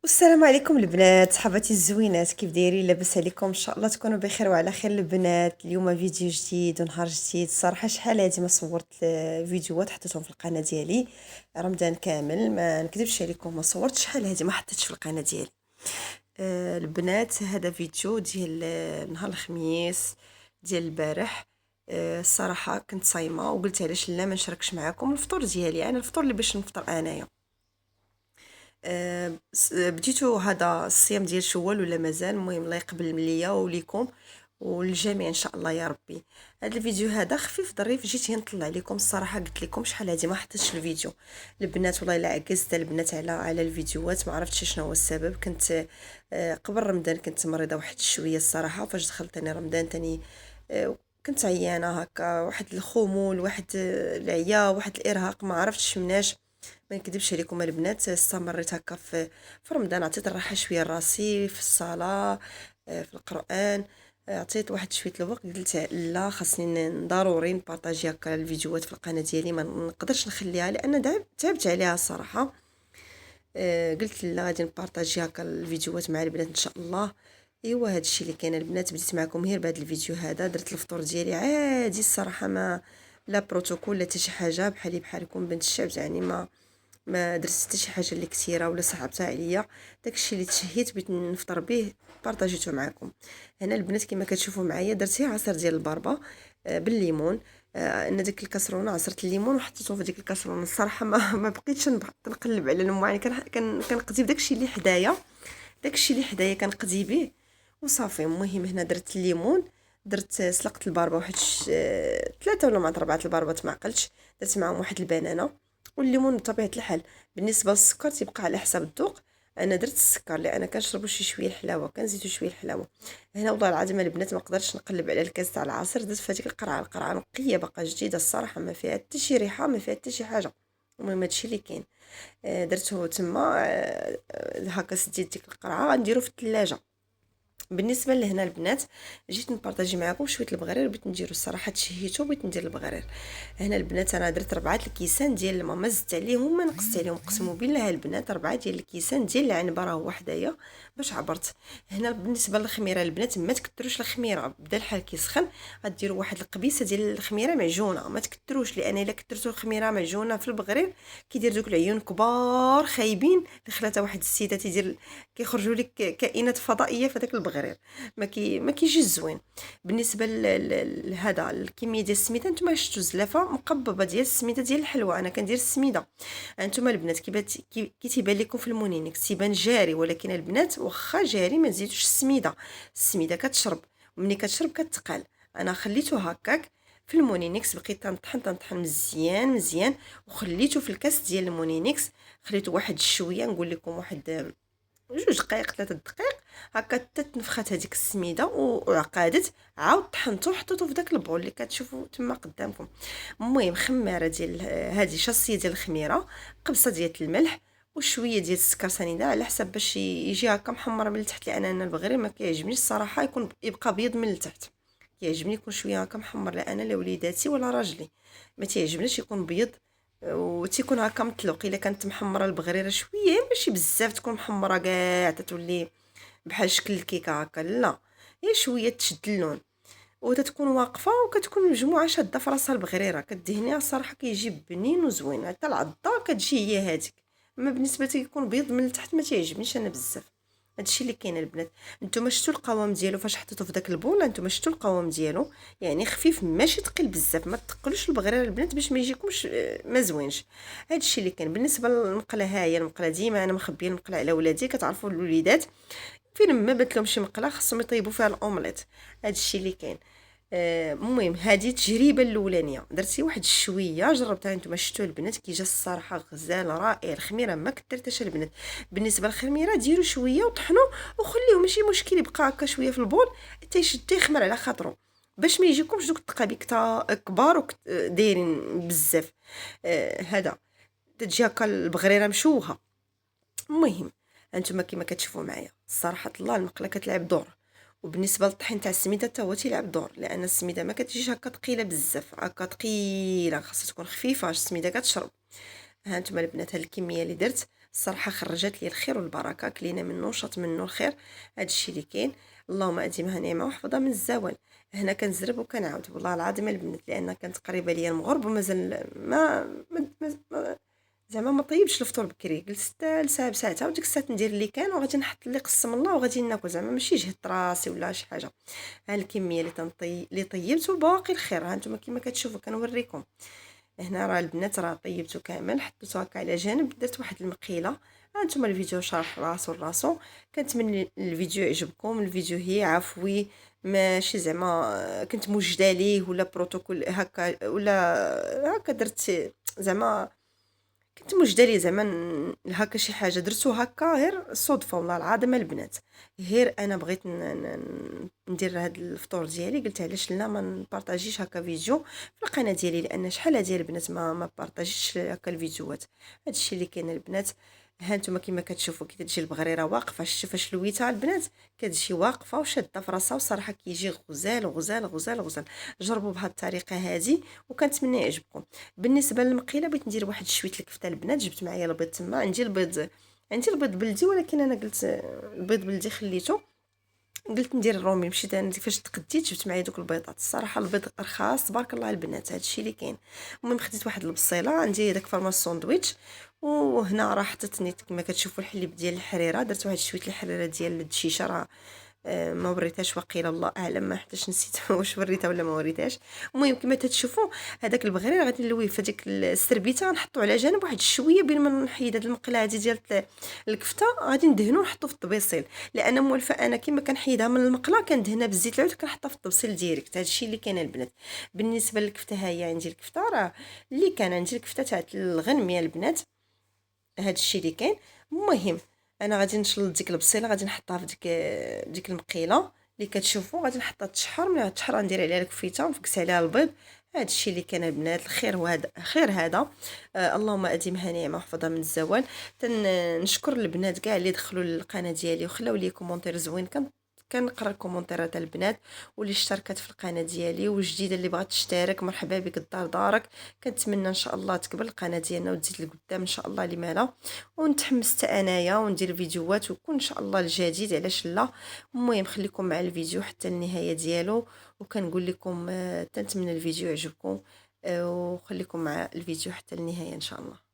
والسلام عليكم البنات صحباتي الزوينات، كيف دايرين؟ لاباس عليكم؟ ان شاء الله تكونوا بخير وعلى خير البنات. اليوم فيديو جديد ونهار جديد. الصراحه شحال هادي ما صورت فيديوهات حطيتهم في القناه ديالي. رمضان كامل ما نكذبش عليكم ما صورتش، شحال هادي ما حطيتش في القناه ديالي. البنات هذا فيديو ديال نهار الخميس ديال البارح. الصراحه كنت صايمه وقلت علاش لا ما نشاركش معكم الفطور ديالي. انا الفطور اللي باش نفطر انايا. بديتو هذا الصيام ديال شوال ولا مازال؟ المهم الله يقبل ليا وليكم والجميع ان شاء الله يا ربي. هذا الفيديو هذا خفيف ظريف، جيت نطلع لكم. الصراحه قلت لكم شحال هذه ما حطيتش الفيديو. البنات والله الا عكزت البنات على الفيديوهات، ما عرفتش شنو هو السبب. كنت قبل رمضان كنت مريضه واحد شويه الصراحه، فاش دخلت انا رمضان تاني كنت عيانه هكا، واحد الخمول، واحد العيا، واحد الارهاق، ما عرفتش مناش. ما نكذبش عليكم البنات، استمريت هكا في رمضان، عطيت الراحه شويه لراسي في الصلاه، في القران. عطيت واحد شويه الوقت، قلت لا خاصني ضروري نبارطاجي هكا الفيديوهات في القناه ديالي، ما نقدرش نخليها لان تعبت عليها الصراحه. قلت لا غادي نبارطاجي هكا الفيديوهات مع البنات ان شاء الله. ايوا هذا الشيء اللي كاين البنات. بديت معكم غير بهذا الفيديو هذا، درت الفطور ديالي عادي الصراحه، ما لا بروتوكول لا حتى شي حاجه، بحالي بحالكم بنت الشعب يعني. ما درت حتى شي حاجه اللي كثيره ولا صعبتها عليا. داكشي اللي تشهيت بغيت نفطر به بارطاجيته معكم. هنا البنات كما كتشوفوا معايا درت غير عصير ديال البربه بالليمون. انا ديك الكاسرونه عصرت الليمون وحطيته في ديك الكاسرونه. الصراحه ما بقيتش نقلب على المواعين، كنقضي بداكشي اللي حدايا، داكشي اللي حدايا كنقضي به وصافي. المهم هنا درت الليمون، درت سلقت البربه واحد 3 ولا مع 4 البربات ما عقلتش. درت معاهم واحد البنانه والليمون بطبيعه الحال. بالنسبه للسكر تيبقى على حسب الذوق. انا درت السكر لان كنشربوا شي شويه الحلاوه، كنزيدوا شويه الحلاوه. هنا والله العظيم البنات ما قدرتش نقلب على الكاس تاع العصير، درت في هذيك القرعه نقيه باقا جديده الصراحه، ما فيها حتى شي ريحه، ما فيها حتى شي حاجه. المهم هادشي اللي كاين. درته تما هكا سديت ديك القرعه غنديرو في الثلاجه. بالنسبه لهنا البنات جيت نبارطاجي معكم شويه البغرير، بغيت نديرو الصراحه تشهيتو، بغيت ندير البغرير. هنا البنات انا درت 4 الكيسان ديال الماء، ما زدت عليهم ما نقصت عليهم، قسموا بالله البنات 4 ديال الكيسان ديال العنبه راه هو حدايا باش عبرت. هنا بالنسبه للخميره البنات ما تكثروش الخميره، بدا الحال كيسخن غديروا واحد القبيصه ديال الخميره معجونه، ما تكثروش لان الا كثرتوا الخميره معجونه في البغرير كيدير دوك العيون كبار خايبين اللي خلاتها واحد السيده تيدير كيخرجوا لك كائنات فضائيه في داك البغرير، ما كيجيش زوين. بالنسبه لهذا الكميه ديال السميده، نتوما شفتوا زلافه مقببه ديال السميده ديال الحلوى، انا كندير السميده. نتوما البنات كي تيبان لكم في المونينيكس تيبان جاري، ولكن البنات واخا جاري ما تزيدوش السميده. السميده كتشرب، ومني كتشرب كتقال. انا خليته هكاك في المونينيكس، بقيت تنطحن مزيان مزيان، وخليته في الكاس ديال المونينيكس. خليته واحد شويه، نقول لكم واحد 2 دقائق 3 دقائق هكا حتى تنفخات هذيك السميده وعقادت. عاود طحنته وحطيته في داك البول اللي كتشوفوا تما قدامكم. المهم خماره ديال هذه شاصيه ديال الخميره، قبصه ديال الملح وشويه ديال السكر سنيده على حسب باش يجي هكا محمر من التحت، لان انا البغرير ما كيعجبنيش الصراحه يبقى بيض من التحت. كيعجبني يكون شويه هكا محمر، لان لوليداتي ولا راجلي ما تيعجبنيش يكون بيض وتيكون هكا مطلوق. الا كانت محمره البغريره شويه ماشي بزاف تكون محمره كاع تتولي بحال شكل الكيكه هكا، لا هي شويه تشد اللون وتتكون واقفه وكتكون مجموعه شاده في راسها البغريره كدهنيها. الصراحه كيجي بنين وزوين، حتى العضه كتجي هي هذيك. اما بالنسبه يكون بيض من التحت ما تيعجبنيش انا بزاف. هادشي اللي كاين البنات. نتوما شفتوا القوام ديالو فاش حطيتو في داك البول؟ نتوما شفتوا القوام ديالو؟ يعني خفيف ماشي ثقيل بزاف، ما تقلوش البغريره البنات باش ما يجيكمش ما زوينش. هادشي اللي كاين. بالنسبه للمقله، ها هي المقله ديما انا مخبيه المقله على ولادي، كتعرفوا الوليدات فين ما بات لهم شي مقله خصهم يطيبوا فيها الاومليت. هادشي اللي كاين. المهم هذه التجربه الاولانيه درتي واحد شويه جربتها. نتوما شفتوا البنات كي جا الصراحه غزال رائع. الخميره ما كثرتش البنات. بالنسبه للخميره ديروا شويه وطحنوا وخليوه ماشي مشكل، يبقى هكا شويه في البول حتى يشد يخمر على خاطرو باش ما يجيكمش دوك الطقابيق كبار ودايرين بزاف. هذا تجي هكا البغريره مشوهه. المهم انتما كما كتشوفوا معايا صراحه الله المقله كتلعب دور. وبالنسبه للطحين تاع السميده حتى هو تيلعب دور، لان السميده ما كتجيش هكا ثقيله بزاف، هكا ثقيله خاصها تكون خفيفه باش السميده كتشرب. ها انتم البنات هاد الكميه اللي درت الصراحه خرجت لي الخير والبركه، كلينا منه شط منه الخير. هذا الشيء اللي كاين. اللهم اديمها نعمه وحفظها من الزوال. هنا كنزرب وكنعاود والله العظيم البنات، لان كانت قريبه ليا المغرب ومازال زعما ما طيبش الفطور بكري. جلست حتى لساعه بساعتها، وديك الساعه ندير اللي كان وغادي نحط اللي قسم الله وغادي ناكل، زعما ماشي جهد راسي ولا شي حاجه. ها الكميه اللي طيبت وباقي الخير. ها نتوما كما كتشوفوا كنوريكم. هنا راه البنات راه طيبته كامل، حطيته هكا على جانب، درت واحد المقيله. ها نتوما الفيديو شارح راسو. كنتمنى الفيديو يعجبكم. الفيديو هي عفوي، ماشي زعما كنت موجده ليه ولا بروتوكول هكا ولا هكا درت، زعما كنت موجده ليه زعما هكا شي حاجه درتو هكا غير صدفه والله العظيم البنات. غير انا بغيت ندير هذا الفطور ديالي، قلت علاش لا ما نبارطاجيش هكا فيديو في القناه ديالي، لان شحال ديال البنات ما بارطاجيتش هكا الفيديوهات. هادشي اللي كاين البنات. ها نتوما كما كتشوفوا كي تجي البغريره واقفه، شفتوا فاش لويتها البنات كتجي واقفه وشاده في راسها، وصراحه كيجي غزال غزال غزال غزال. جربوا بهذه الطريقه هذه وكنتمنى يعجبكم. بالنسبه للمقيله بغيت ندير واحد شويه الكفته البنات، جبت معايا البيض تما. عندي البيض بلدي، ولكن انا قلت البيض بلدي خليته، قلت ندير الرومي. مشيت انا فاش تقديت جبت معايا دوك البيضات. الصراحه البيض رخاص تبارك الله البنات، هادشي اللي كاين. المهم خديت واحد البصيله، عندي داك فرما الساندويتش، وهنا راه حطيت نيت كما كتشوفوا الحليب ديال الحريره. درت واحد شويه الحريره ديال الدشيشه، راه ما وريتهاش وقيله الله اعلم، ما حتىش نسيت واش وريتها ولا ما وريتهاش. المهم كما تتشوفوا هذاك البغرير غادي نلويه في ديك السربيته، نحطو على جنب واحد شويه بين ما نحيد هاد المقله هادي ديال الكفته، غادي ندهنو ونحطو في الطبيصيل. لان موالفه انا كما كنحيدها من المقله كندهنها بالزيت العود كنحطها في الطبيصيل ديريكت. هادشي اللي كاين البنات. بالنسبه للكفته، ها هي عندي الكفته، راه اللي كان عندي الكفته تاع الغنميه البنات. هادشي اللي كاين. المهم انا غادي نشلط ديك البصيله، غادي نحطها في ديك المقيله اللي كتشوفوا، غادي نحطها تشحر. ملي تشحر ندير عليها الكفيته ونفكس عليها البيض. هذا الشيء اللي كان البنات. الخير وهذا خير هذا. اللهم اديمها نعمه وحفظها من الزوال. نشكر البنات كاع اللي دخلوا للقناه ديالي وخلاو لي كومونتير زوين. كنقرا الكومونتيرات البنات، واللي اشتركت في القناه ديالي والجديده اللي بغات تشترك مرحبا بك الدار دارك. كنتمنى ان شاء الله تكبر القناه ديالنا وتزيد لقدام ان شاء الله، لما لا. ونتحمست انايا وندير فيديوهات ويكون ان شاء الله الجديد، علاش لا. المهم خليكم مع الفيديو حتى النهايه ديالو، وكنقول لكم تنتمنى الفيديو يعجبكم، وخليكم مع الفيديو حتى النهايه ان شاء الله.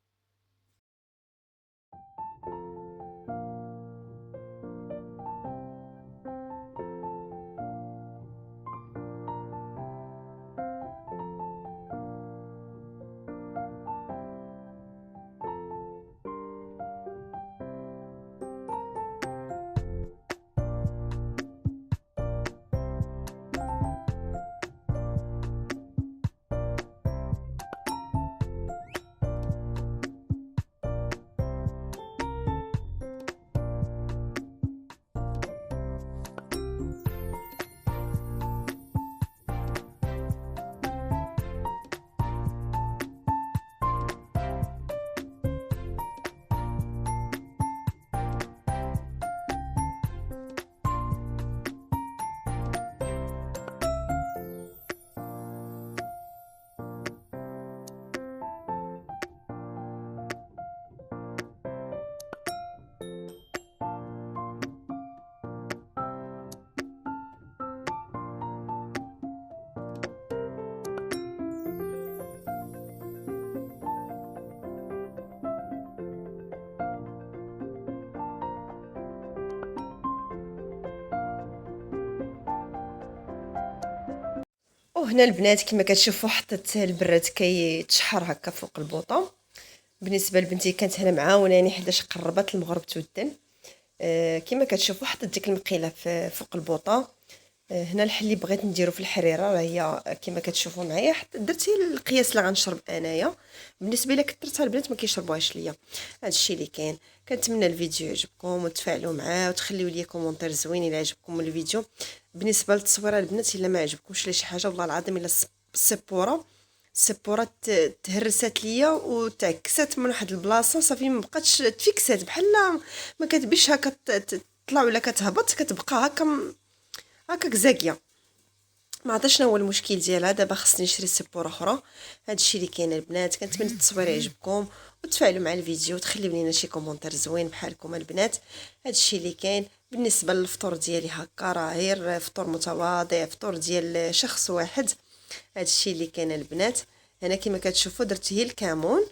وهنا البنات كما كتشوفوا حطيت البراد كيتشحر هكا فوق البوطه. بالنسبه لبنتي كانت هنا معاوناني حداش قربت المغرب تودن. كما كتشوفوا حطيت ديك المقيله فوق البوطه. هنا الحليب بغيت نديرو في الحريره، راه هي كما كتشوفوا معايا درت القياس اللي غنشرب انايا. بالنسبه لك كثرتها البنات ما كيشربوهاش ليا. هذا الشيء اللي كاين. كنتمنى الفيديو يعجبكم وتفاعلوا معاه وتخليوا لي كومونتير زوين الا عجبكم الفيديو. بالنسبه للتصويره البنات الا ما عجبكمش لي شي حاجه والله العظيم الا السبوره تهرست ليا وتعكست من واحد البلاصه صافي ما بقاتش تفيكسات، بحال ما كتبيش هكا تطلع ولا كتهبط، كتبقى هكاك زاكيه. ما عرفتش شنو هو المشكل ديالها. دابا خصني نشري سبوره اخرى. هادشي اللي كاين البنات. كنتمنى التصوير يعجبكم وتفاعلوا مع الفيديو، تخليو لينا شي كومونتير زوين بحالكم البنات. هادشي اللي كاين بالنسبه للفطور ديالي، هكا راه غير فطور متواضع، فطور ديال شخص واحد. هادشي اللي كاين البنات. هنا كما كتشوفوا درت هي الكمون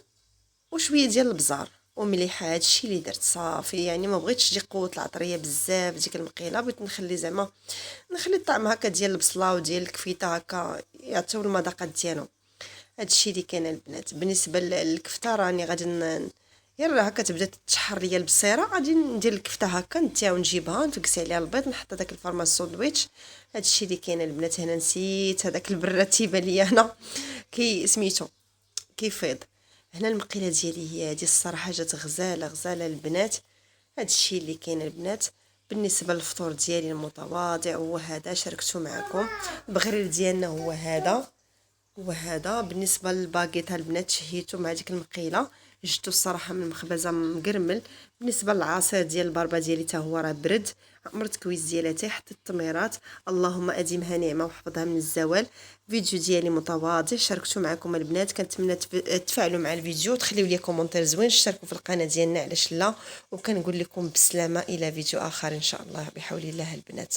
وشويه ديال البزار ومليحه. هادشي اللي درت صافي، يعني ما بغيتش تجي قوه العطريه بزاف ديك المقيله، بغيت نخلي زعما نخلي الطعم هكا ديال البصله وديال الكفيته هكا يعطيو المذاقات ديالهم. هادشي اللي كاين البنات. بالنسبه للكفته راني غادي يلا هكا تبدا تشحر ليا البصيره، غادي ندير الكفته هكا نتاع ونجيبها نفكس عليها البيض، نحط داك الفرماج ساندويتش. هادشي اللي كاين البنات. هنا نسيت هذاك البراد تيبان ليا هنا كي سميتو كيفيض. هنا المقيله ديالي هي هادي الصراحه، جات غزاله غزاله البنات. هادشي اللي كاين البنات. بالنسبه للفطور ديالي المتواضع هو هذا، شاركته معكم. البغرير ديالنا هو هذا وهذا. بالنسبه للباكيت البنات شهيته مع ديك المقيله، جبتو الصراحه من المخبزه مقرمل. بالنسبه للعصير ديال البربه ديالي حتى هو راه برد، عمرت كويس ديالاتي، حطيت التميرات. اللهم اديمها نعمه وحفظها من الزوال. فيديو ديالي متواضع شاركته معكم البنات، كنتمنى تفاعلوا مع الفيديو، تخليو لي كومونتير زوين، اشتركوا في القناه ديالنا علاش لا. وكنقول لكم بسلامه الى فيديو اخر ان شاء الله بحول الله البنات.